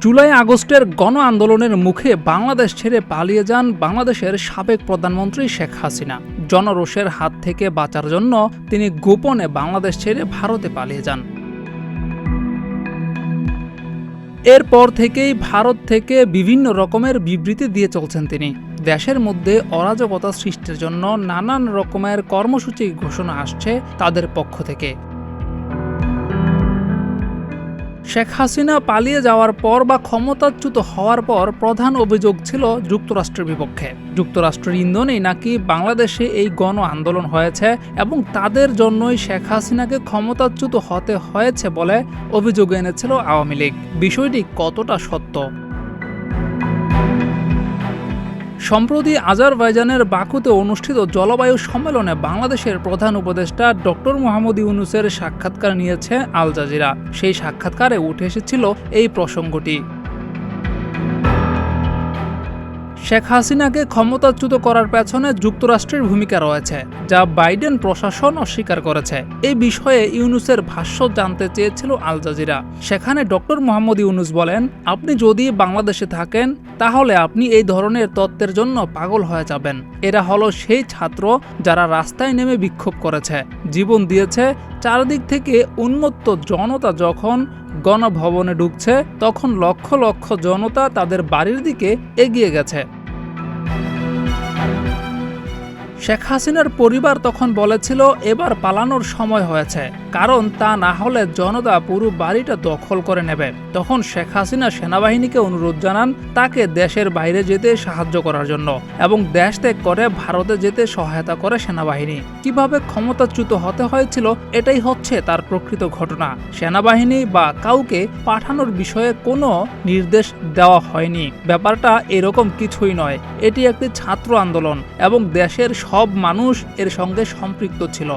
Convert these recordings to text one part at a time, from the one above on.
জুলাই আগস্টের গণ আন্দোলনের মুখে বাংলাদেশ ছেড়ে পালিয়ে যান বাংলাদেশের সাবেক প্রধানমন্ত্রী শেখ হাসিনা। জনরোষের হাত থেকে বাঁচার জন্য তিনি গোপনে বাংলাদেশ ছেড়ে ভারতে পালিয়ে যান। এরপর থেকেই ভারত থেকে বিভিন্ন রকমের বিবৃতি দিয়ে চলছেন তিনি। দেশের মধ্যে অরাজকতা সৃষ্টির জন্য নানান রকমের কর্মসূচি ঘোষণা আসছে তাদের পক্ষ থেকে। শেখ হাসিনা পালিয়ে যাওয়ার পর বা ক্ষমতাচ্যুত হওয়ার পর প্রধান অভিযোগ ছিল যুক্তরাষ্ট্রের বিপক্ষে। যুক্তরাষ্ট্রের ইন্ধনেই নাকি বাংলাদেশে এই গণ আন্দোলন হয়েছে এবং তাদের জন্যই শেখ হাসিনাকে ক্ষমতাচ্যুত হতে হয়েছে বলে অভিযোগ এনেছিল আওয়ামী লীগ। বিষয়টি কতটা সত্য? সম্প্রতি আজারবাইজানের বাকুতে অনুষ্ঠিত জলবায়ু সম্মেলনে বাংলাদেশের প্রধান উপদেষ্টা ডক্টর মোহাম্মদ ইউনূসের সাক্ষাৎকার নিয়েছে আল জাজিরা। সেই সাক্ষাৎকারে উঠে এসেছিল এই প্রসঙ্গটি। শেখ হাসিনাকে ক্ষমতাচ্যুত করার পেছনে যুক্তরাষ্ট্রের ভূমিকা রয়েছে, যা বাইডেন প্রশাসন অস্বীকার করেছে। এই বিষয়ে ইউনূসের ভাষ্য জানতে চেয়েছিল আল জাজিরা। সেখানে ডক্টর মোহাম্মদ ইউনূস বলেন, আপনি যদি বাংলাদেশে থাকেন তাহলে আপনি এই ধরনের তত্ত্বের জন্য পাগল হয়ে যাবেন। এরা হলো সেই ছাত্র যারা রাস্তায় নেমে বিক্ষোভ করেছে, জীবন দিয়েছে। চারদিক থেকে উন্মত্ত জনতা যখন গণভবনে ঢুকছে তখন লক্ষ লক্ষ জনতা তাদের বাড়ির দিকে এগিয়ে গেছে। শেখ হাসিনার পরিবার তখন বলেছিল এবার পালানোর সময় হয়েছে, কারণ তা না হলে জনতা পুরো বাড়িটা দখল করে নেবে। তখন শেখ হাসিনা সেনাবাহিনীকে অনুরোধ জানান তাকে দেশের বাইরে যেতে সাহায্য করার জন্য এবং দেশ ত্যাগ করে ভারতে যেতে সহায়তা করে সেনাবাহিনী। কিভাবে ক্ষমতাচ্যুত হতে হয়েছিল এটাই হচ্ছে তার প্রকৃত ঘটনা। সেনাবাহিনী বা কাউকে পাঠানোর বিষয়ে কোনো নির্দেশ দেওয়া হয়নি। ব্যাপারটা এরকম কিছুই নয়। এটি একটি ছাত্র আন্দোলন এবং দেশের সব মানুষ এর সঙ্গে সম্পৃক্ত ছিল।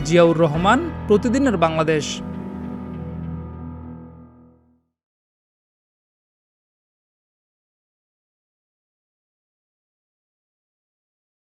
জিয়াউর রহমান, প্রতিদিনের বাংলাদেশ।